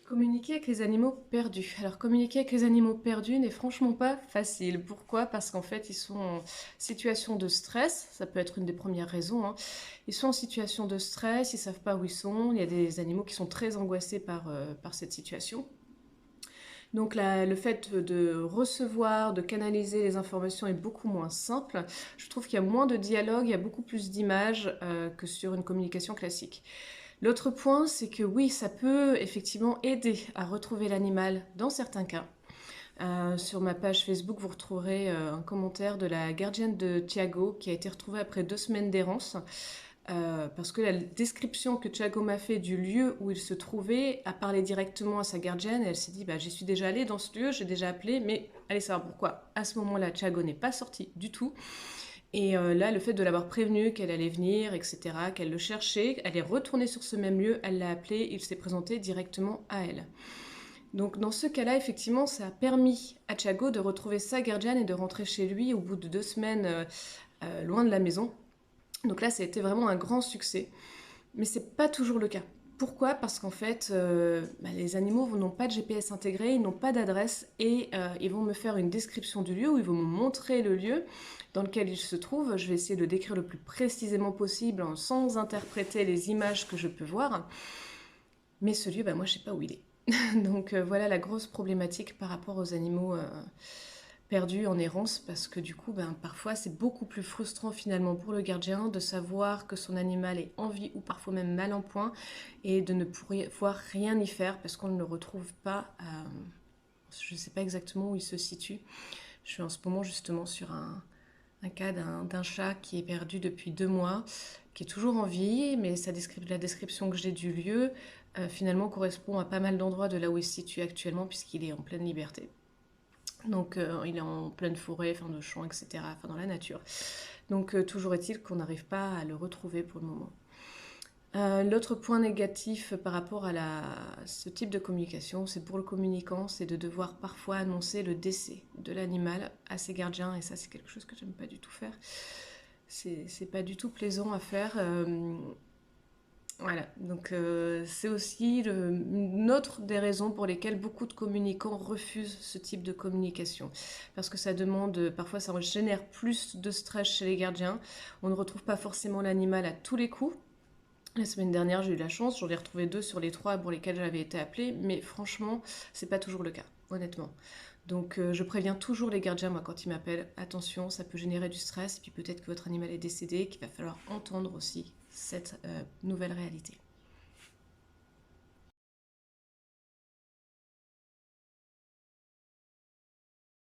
Communiquer avec les animaux perdus. Alors, communiquer avec les animaux perdus n'est franchement pas facile. Pourquoi? Parce qu'en fait, ils sont en situation de stress. Ça peut être une des premières raisons, hein. Ils sont en situation de stress, ils ne savent pas où ils sont. Il y a des animaux qui sont très angoissés par cette situation. Donc le fait de recevoir, de canaliser les informations est beaucoup moins simple. Je trouve qu'il y a moins de dialogue, il y a beaucoup plus d'images que sur une communication classique. L'autre point, c'est que oui, ça peut effectivement aider à retrouver l'animal dans certains cas. Sur ma page Facebook, vous retrouverez un commentaire de la gardienne de Thiago qui a été retrouvée après 2 semaines d'errance. Parce que la description que Thiago m'a fait du lieu où il se trouvait a parlé directement à sa gardienne et elle s'est dit bah, j'y suis déjà allée dans ce lieu, j'ai déjà appelé, mais allez savoir pourquoi. À ce moment-là, Thiago n'est pas sorti du tout. Et là, le fait de l'avoir prévenu qu'elle allait venir, etc., qu'elle le cherchait, elle est retournée sur ce même lieu, elle l'a appelé, il s'est présenté directement à elle. Donc dans ce cas-là, effectivement, ça a permis à Thiago de retrouver sa gardienne et de rentrer chez lui au bout de 2 semaines loin de la maison. Donc là, ça a été vraiment un grand succès. Mais c'est pas toujours le cas. Pourquoi? Parce qu'en fait, les animaux n'ont pas de GPS intégré, ils n'ont pas d'adresse et ils vont me faire une description du lieu ou ils vont me montrer le lieu dans lequel ils se trouvent. Je vais essayer de le décrire le plus précisément possible sans interpréter les images que je peux voir. Mais ce lieu, moi je sais pas où il est. Donc voilà la grosse problématique par rapport aux animaux perdus en errance parce que du coup, parfois c'est beaucoup plus frustrant finalement pour le gardien de savoir que son animal est en vie ou parfois même mal en point et de ne pouvoir rien y faire parce qu'on ne le retrouve pas. Je ne sais pas exactement où il se situe. Je suis en ce moment justement sur un cas d'un chat qui est perdu depuis 2 mois, qui est toujours en vie, mais la description que j'ai du lieu finalement correspond à pas mal d'endroits de là où il se situe actuellement puisqu'il est en pleine liberté. Donc il est en pleine forêt, fin de champs, etc., enfin dans la nature. Donc toujours est-il qu'on n'arrive pas à le retrouver pour le moment. L'autre point négatif par rapport à ce type de communication, c'est pour le communicant, c'est de devoir parfois annoncer le décès de l'animal à ses gardiens, et ça c'est quelque chose que j'aime pas du tout faire. C'est pas du tout plaisant à faire. Voilà, donc c'est aussi une autre des raisons pour lesquelles beaucoup de communicants refusent ce type de communication. Parce que ça demande, parfois ça génère plus de stress chez les gardiens. On ne retrouve pas forcément l'animal à tous les coups. La semaine dernière, j'ai eu la chance, j'en ai retrouvé 2 sur les 3 pour lesquels j'avais été appelée, mais franchement, c'est pas toujours le cas, honnêtement. Donc je préviens toujours les gardiens, moi, quand ils m'appellent, attention, ça peut générer du stress, et puis peut-être que votre animal est décédé, qu'il va falloir entendre aussi cette nouvelle réalité.